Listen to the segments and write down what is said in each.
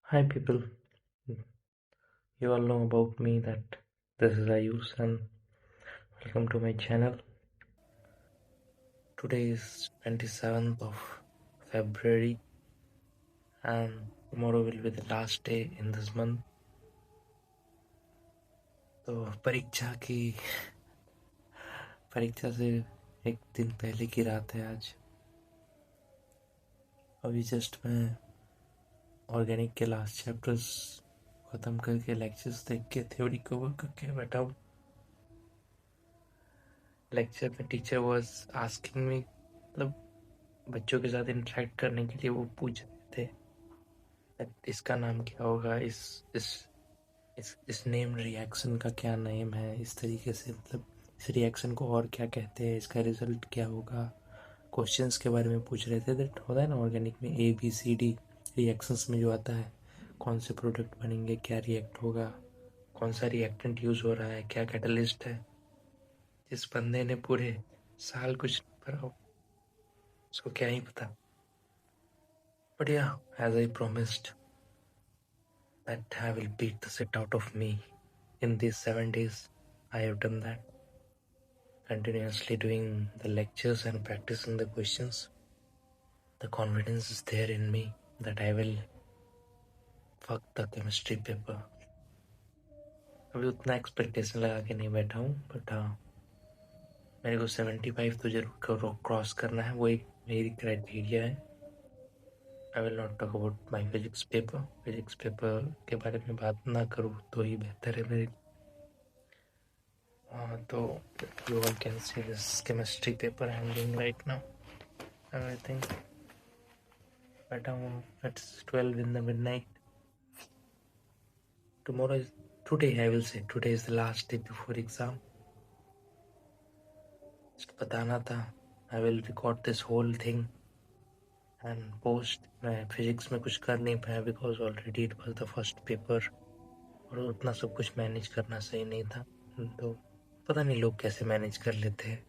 Hi people, you all know about me that this is Ayush and welcome to my channel. Today is 27th of February and tomorrow will be the last day in this month. तो परीक्षा से एक दिन पहले की रात है आज। अभी जस्ट मैं ऑर्गेनिक के लास्ट चैप्टर्स ख़त्म करके लेक्चर्स देख के थ्योरी कवर करके बैठा हूँ। लेक्चर में टीचर वाज आस्किंग मी, मतलब बच्चों के साथ इंटरेक्ट करने के लिए वो पूछ रहे थे इसका नाम क्या होगा, इस नेम रिएक्शन का क्या नेम है, इस तरीके से, मतलब इस रिएक्शन को और क्या कहते हैं, इसका रिजल्ट क्या होगा। क्वेश्चंस के बारे में पूछ रहे थे। दैट होता है ना ऑर्गेनिक में ABCD रिएक्शंस में जो आता है, कौन से प्रोडक्ट बनेंगे, क्या रिएक्ट होगा, कौन सा रिएक्टेंट यूज हो रहा है, क्या कैटलिस्ट है। जिस बंदे ने पूरे साल कुछ नहीं पढ़ा उसको क्या ही पता। But yeah, as I promised that I will beat the shit out of me in these 7 days. I have done that, continuously doing the lectures and practicing the questions. The confidence is there in me that I will fuck the chemistry paper. अभी उतना expectation लगा के नहीं बैठा हूँ, but हाँ, मेरे को 75 तो जरूर क्रॉस करना है, वो एक मेरी क्राइटेरिया है। I will not talk about my physics paper के बारे में बात ना करूँ तो ही बेहतर है मेरे। तो you all can see this chemistry paper I'm doing right now. Everything. But it's 12 in the midnight. Today I will say, today is the last day before exam. Just बताना था, I will record this whole thing and post. मैं physics में कुछ कर नहीं पाया because already it was the first paper और उतना सब कुछ मैनेज करना सही नहीं था। तो पता नहीं लोग कैसे मैनेज कर लेते हैं।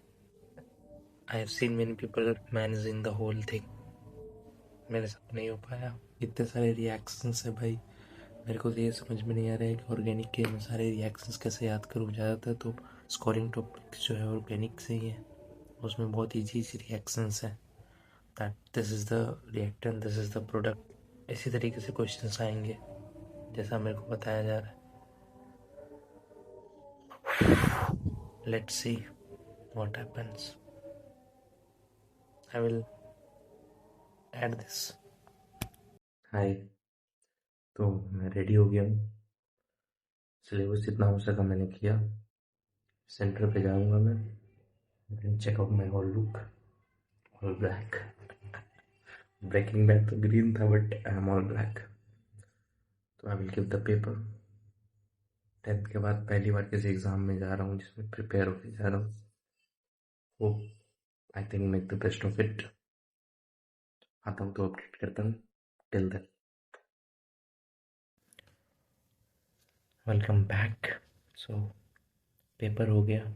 I have seen many people managing the whole thing. मेरे साथ नहीं हो पाया। इतने सारे रिएक्शंस है भाई, मेरे को तो ये समझ में नहीं आ रहा है कि ऑर्गेनिक के मैं सारे रिएक्शंस कैसे याद करूँ। ज़्यादातर तो स्कोरिंग टॉपिक जो है ऑर्गेनिक से ही है, उसमें बहुत ईजी रिएक्शंस हैं। That this is the reactant, this is the product, इसी तरीके से क्वेश्चंस आएंगे जैसा मेरे को बताया जा रहा है। Let's see what happens. I will add this. Hi, तो मैं रेडी हो गया हूँ। सिलेबस जितना हो सका मैंने किया। सेंटर पे जाऊँगा मैं, check out my whole look, all black. Breaking bad तो ग्रीन था but I am all black. तो I will give the paper. 10th के बाद पहली बार किसी एग्ज़ाम में जा रहा हूँ जिसमें प्रिपेयर होकर जा रहा हूँ। Hope I think make the best of it. आता हूँ तो अपडेट करता हूँ। Till then, welcome back. So paper हो गया।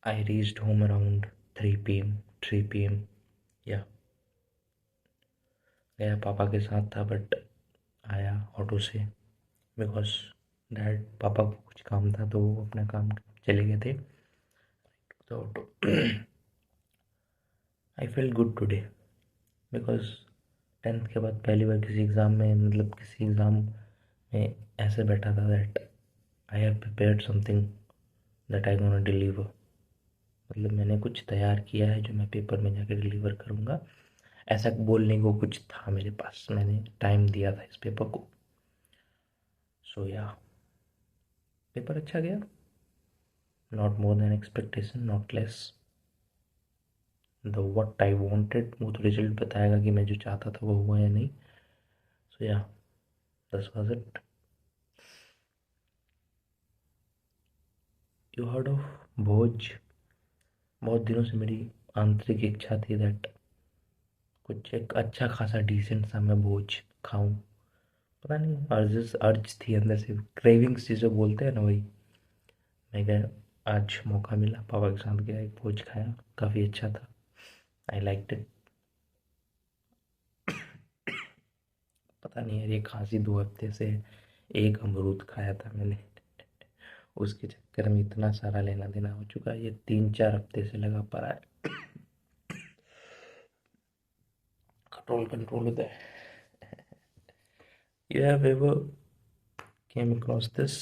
I reached home around 3 PM या गया पापा के साथ था, बट आया ऑटो से बिकॉज डैड पापा को कुछ काम था तो वो अपना काम चले गए थे। तो auto I feel good today because 10th के बाद पहली बार किसी एग्ज़ाम में, मतलब किसी एग्ज़ाम में ऐसे बैठा था that I have prepared something that I gonna deliver. मतलब मैंने कुछ तैयार किया है जो मैं पेपर में जाकर डिलीवर करूँगा, ऐसा बोलने को कुछ था मेरे पास। मैंने टाइम दिया था इस पेपर को। सो या, पेपर अच्छा गया। Not more than expectation, not less. The what I wanted, वो तो रिजल्ट बताएगा कि मैं जो चाहता था वो हुआ या नहीं। So yeah, this was it. You heard of Bhoj? बहुत दिनों से मेरी आंतरिक इच्छा थी दैट कुछ एक अच्छा खासा डिसेंट सा मैं भोज खाऊं। पता नहीं, अर्ज थी अंदर से, क्रेविंग्स जिसे बोलते हैं ना, वही। मैं गया, आज मौका मिला, पापा के साथ गया, एक भोज खाया, काफ़ी अच्छा था। I like it. पता नहीं यार, ये खांसी 2 हफ्ते से। एक अमरूद खाया था मैंने, उसके चक्कर में इतना सारा लेना देना हो चुका है। ये 3-4 हफ्ते से लगा पड़ा है। कंट्रोल कंट्रोल होता है। You have ever came across this?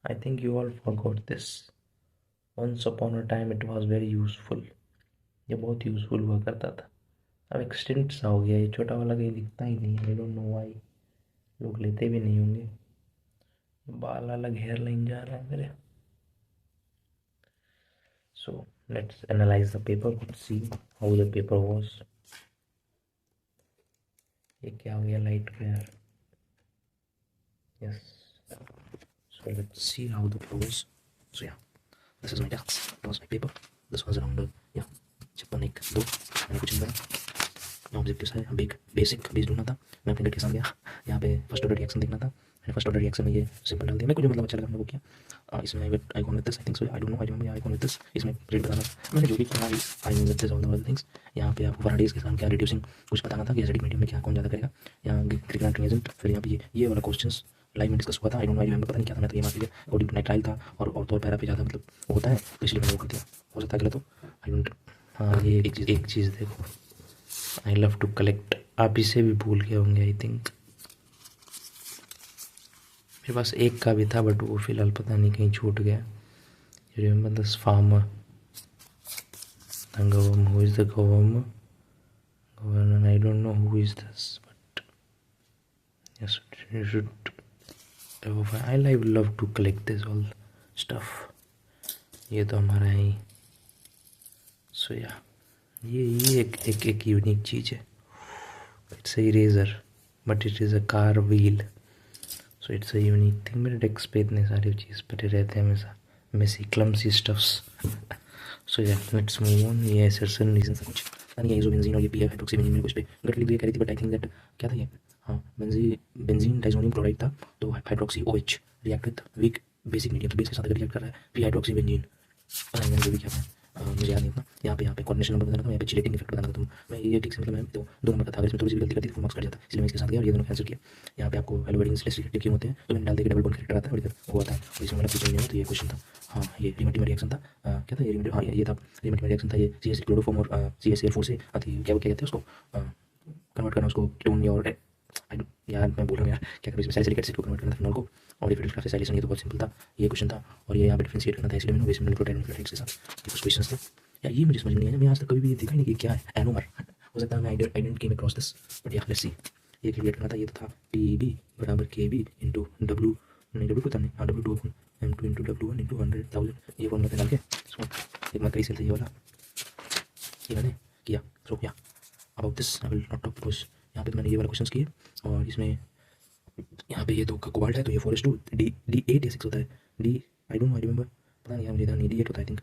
I think you all forgot this. Once upon a time it was very useful. ये बहुत यूजफुल हुआ करता था। अब एक्सटेंट सा हो गया, ये छोटा वाला कहीं दिखता ही नहीं है। आई डोंट नो व्हाई, लोग लेते भी नहीं होंगे। बाल अलग हेयर लाइन जा रहा है मेरे। So let's analyze the paper, let's see how the paper was. ये क्या हो गया लाइट का यार? Yes. So let's see how the paper was. So yeah, this is my task. That was my paper. This was around yeah 56 2 मैंने कुछ नहीं करा। यहाँ ऑब्जेक्टिव्स है, बेसिक बेस ढूंढना था। मैं अपने गेट के साथ गया, यहाँ पे फर्स्ट ऑर्डर रिएक्शन देखना था। मैंने फर्स्ट ऑर्डर रिएक्शन में ये सिंपल डाल दिया। मैं कुछ मतलब अच्छा लगा मैंने वो किया। इसमें I gone with this, I think so, I don't no, I remember I gone with this. इसमें रेट बताना मैंने जो भी किया, I mean with this all the things. यहाँ पे आपको फराडीज के साथ क्या रिड्यूसिंग कुछ बताना था कि एसिडिक मीडियम में क्या कौन ज़्यादा करेगा। यहाँ क्रिकेट एजेंट, फिर यहाँ पे ये वाला क्वेश्चन लाइव में डिस्कस हुआ था। आई डोंट नो, आई पता नहीं क्या था। मैं तो ये मान लीजिए अकॉर्डिंग टू नाइट ट्रायल था और तो पैरा पे ज़्यादा मतलब होता है, तो इसलिए मैंने वो कर दिया। हो सकता है गलत हो, आई डोंट। हाँ ये एक चीज़ देखो, आई लव टू कलेक्ट। आप इसे भी भूल गए होंगे आई थिंक। मेरे पास एक का भी था बट वो फिलहाल पता नहीं कहीं छूट गया। You remember this farmer, the governor, who is the governor? Governor, I don't know who is this but yes you should. I love to collect this all stuff. ये तो हमारा है। सो या ये एक यूनिक चीज़ है। It's a eraser but it is a car wheel. So it's a unique thing. मेरे desk पे इतने सारे चीज़ पड़े रहते हैं हमेशा, मेसी क्लम्सी स्टफ्स। सो या लेट्स मूव ऑन। ये सर्सन रीजन से कुछ पता नहीं, आइसोबेंजीन और ये पीएफ हाइड्रोक्सीबेंजीन में कुछ पे गट ली कह रही थी बट आई थिंक दैट क्या था ये, हाँ बेंजीन डाइसोनियम क्लोराइड था। तो hydroxy OH react with weak basic medium, तो बेस के साथ रिएक्ट कर रहा है पी हाइड्रोक्सीबेंजीन। पता नहीं जो भी क्या था, मुझे याद नहीं था। यहाँ पे कोऑर्डिनेशन नंबर बताना था, यहाँ पे चिलेटिंग इफेक्ट बताना था। तो मैं ये ठीक से मतलब मैं तो 2 नंबर का था, अगर इसमें थोड़ी सी भी गलती करती तो मार्क्स कट जाता, इसलिए मैं इसके साथ गया और ये दोनों कैंसिल किया। यहाँ पे आपको एलोवेडिंग स्लेस क्यों होते हैं, तो मैंने डाल दिया डबल बॉन्ड कैरेक्टर आता है और इधर वो आता है और इसमें मतलब कुछ नहीं है। तो ये क्वेश्चन था, हाँ ये रिमेटिव रिएक्शन था। क्या था ये रिमेटिव, हाँ ये था रिमेटिव रिएक्शन था। ये CH क्लोरोफॉर्म और CH4 से आती क्या क्या कहते हैं उसको, कन्वर्ट करना उसको टोन और यार मैं बोल रहा हूँ यार क्या करूँ, इसमें सैलिसिलिक एसिड को कन्वर्ट करना था फिनॉल को, और ये फिर उसका सैलिसन। ये तो बहुत सिंपल था, ये क्वेश्चन था। और ये यहाँ पे डिफरेंशिएट करना था, इसलिए मैंने बेस मिनरल प्रोटीन के साथ ये कुछ क्वेश्चन थे। यार ये मुझे समझ नहीं आया, मैं आज तक कभी भी देखा नहीं कि क्या है एनोमर। हो सकता है मैं I didn't came across this but या लेट्स सी। ये क्रिएट करना था, ये तो था TB बराबर KB इंटू W, नहीं W पता नहीं, हाँ W2 M2 into W1 into 100,000। ये फॉर्मूला डाल के एक मैं कई सेल था ये वाला, ये मैंने किया। सो या about this I will not talk because यहाँ पे तो मैंने ये वाला क्वेश्चन किए और इसमें यहाँ पे ये तो कोबाल्ट है तो ये 4:2 D8 या 6 होता है। आई डोंट नो, आई रिमेंबर, पता नहीं यार मुझे इधर नहीं, D8 होता है आई थिंक,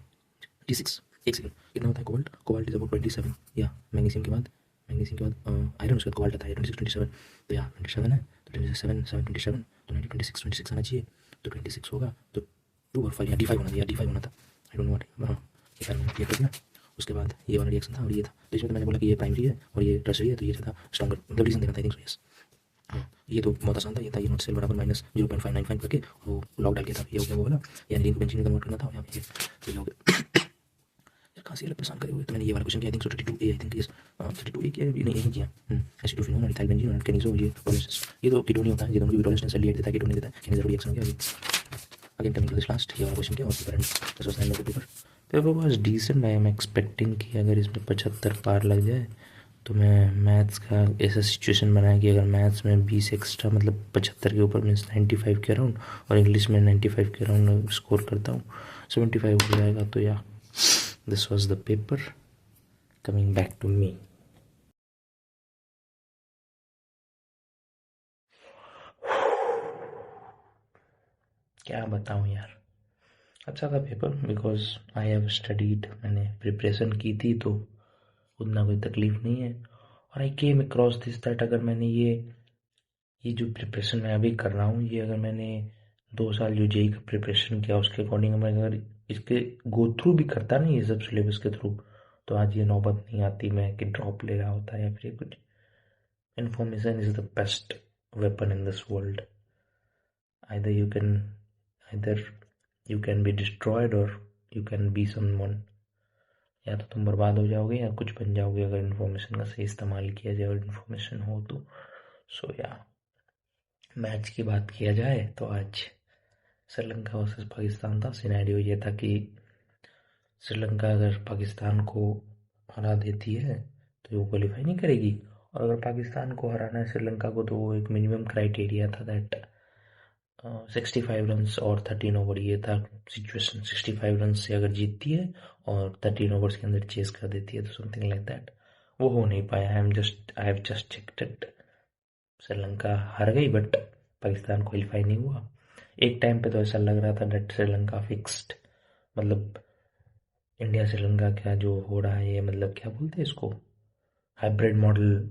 D6। एक सेकंड, कितना होता है कोबाल्ट? कोबाल्ट इज अबाउट 27 या मैग्नीशियम के बाद आयरन, उसके बाद कोबाल्ट आता है 26 27। तो या 27 है तो 27 7 27 तो 26 आना चाहिए। तो 26 होगा तो 2 और 5 या D5 होना था, या D5 होना था, आई डोंट नो व्हाट। हाँ ये मैंने क्लियर कर दिया। उसके बाद ये वाला रिएक्शन था और ये था, तो इसमें तो मैंने बोला कि ये प्राइमरी है और ये टर्सरी है, तो ये था स्ट्रॉन्गर मतलब रीजन देना था आई थिंक सो। यस हाँ ये तो बहुत आसान था, ये था ये नॉट सेल बराबर -0.595 करके वो लॉग डाल के था, ये हो गया वो वाला, यानी रिंग को बेंजीन में कन्वर्ट करना था। यहाँ पे तो ये हो गया। यार खांसी अलग परेशान करे हुए, तो मैंने ये वाला क्वेश्चन किया I think so 32A, I think yes 32A किया नहीं यही किया। एसिडोफिनोन और इथाइल बेंजीन और केनिजो, ये तो कीटोन ही होता है, ये दोनों की टॉलरेंस एल्डिहाइड देता है, कीटोन नहीं देता है। केनिजो रिएक्शन हो गया। Again coming to this last, ये वाला क्वेश्चन किया और this was the end of the paper was decent. I am expecting कि अगर इसमें 75 पार लग जाए तो मैं मैथ्स का ऐसा सिचुएशन बनाया कि अगर मैथ्स में 20 एक्स्ट्रा मतलब 75 के ऊपर मीन्स 95 के अराउंड, और इंग्लिश में 95 के अराउंड स्कोर करता हूँ 75 हो जाएगा। तो या this was the paper coming back to me. क्या बताऊँ यार, अच्छा था paper because I have studied, मैंने प्रिपरेशन की थी तो उतना कोई तकलीफ नहीं है। और I came across this that अगर मैंने ये जो प्रिपरेशन मैं अभी कर रहा हूँ, ये अगर मैंने 2 साल जो जेई का प्रिपरेशन किया उसके अकॉर्डिंग मैं अगर इसके गो थ्रू भी करता ना ये सब सिलेबस के थ्रू, तो आज ये नौबत नहीं आती मैं कि ड्रॉप ले रहा होता या फिर कुछ। Information is the best. weapon in this world. Either you can be destroyed or you can be someone. या तो तुम बर्बाद हो जाओगे या कुछ बन जाओगे अगर इन्फॉर्मेशन का सही इस्तेमाल किया जाए और इन्फॉर्मेशन हो तो. सो या मैच की बात किया जाए तो आज श्रीलंका वर्सेस पाकिस्तान था. सिनेरियो ये था कि श्रीलंका अगर पाकिस्तान को हरा देती है तो वो क्वालिफाई नहीं करेगी, और अगर पाकिस्तान को हराना है श्रीलंका को तो वो एक मिनिमम क्राइटेरिया था दैट 65 रन और 13 ओवर. ये था सिचुएशन. 65 रन से अगर जीतती है और 13 ओवर्स के अंदर चेस कर देती है तो समथिंग लाइक दैट. वो हो नहीं पाया. I have just checked it. Sri Lanka हार गई बट पाकिस्तान क्वालिफाई नहीं हुआ. एक टाइम पे तो ऐसा लग रहा था दैट श्रीलंका फिक्स्ड. मतलब इंडिया श्रीलंका क्या जो हो रहा है ये, मतलब क्या बोलते हैं इसको, हाइब्रिड मॉडल.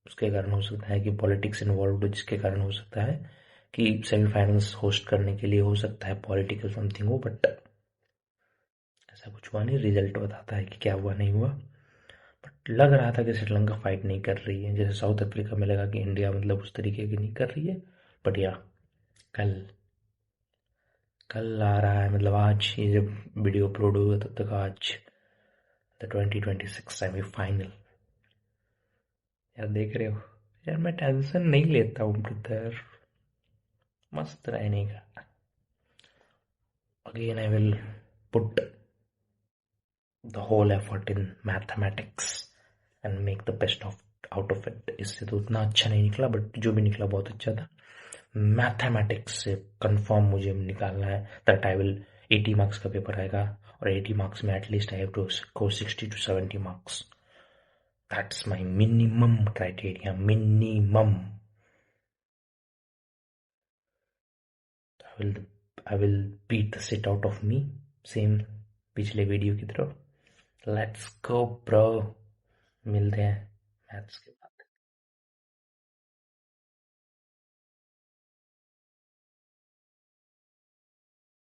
उसके कारण हो सकता है कि पॉलिटिक्स इन्वॉल्व हो, जिसके कारण हो सकता है कि सेमीफाइनल्स होस्ट करने के लिए हो सकता है पॉलिटिकल समथिंग हो. बट ऐसा कुछ हुआ नहीं. रिजल्ट बताता है कि क्या हुआ नहीं हुआ. बट लग रहा था कि श्रीलंका फाइट नहीं कर रही है, जैसे साउथ अफ्रीका में लगा कि इंडिया मतलब उस तरीके की नहीं कर रही है. बट या कल कल आ रहा है, मतलब आज ये जब वीडियो अपलोड होगा तब तक आज द 2026 सेमीफाइनल. यार देख रहे हो यार, मैं टेंशन नहीं लेता हूँ ब्रदर. मस्त रहने का. Again I will put the whole effort in mathematics and make the best of out of it. इससे तो उतना अच्छा नहीं निकला बट जो भी निकला बहुत अच्छा था. मैथमेटिक्स से कंफर्म मुझे निकालना है दैट आई विल 80 मार्क्स का पेपर आएगा और 80 मार्क्स में at least I have to score 60 to 70 marks. That's my minimum criteria. Minimum. I will beat the shit out of me. Same पिछले वीडियो की तरफ. Let's go bro. मिलते हैं maths के